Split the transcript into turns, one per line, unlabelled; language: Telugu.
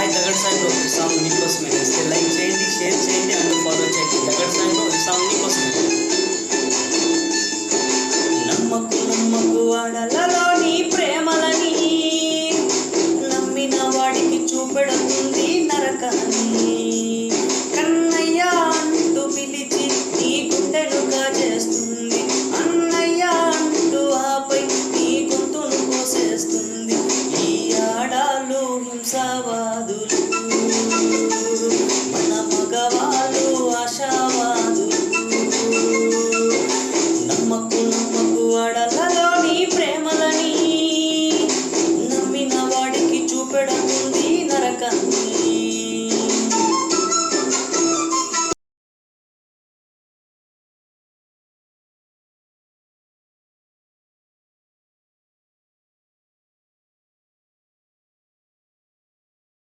హాయ్ దగడ్ సాయిలో ఈ సాంగ్ మీకోసమే. వస్తే లైక్ చేయండి, షేర్ చేయండి అండ్ ఫాలో చేయండి. దగడ్ సాయిలో ఈ సాంగ్ మీకోసమే. నమ్మకు నమ్మకు వాడలలో నీ ప్రేమలని, నమ్మిన వాడికి చూపెడుతుంది నరకాన్ని. కన్నయ్య అంటూ పిలిచి నీ గుండెను కాజేస్తుంది, అన్నయ్య అంటూ ఆపై నీ గొంతును కోసేస్తుంది. ఈ ఆడాలు హింసావాదులు.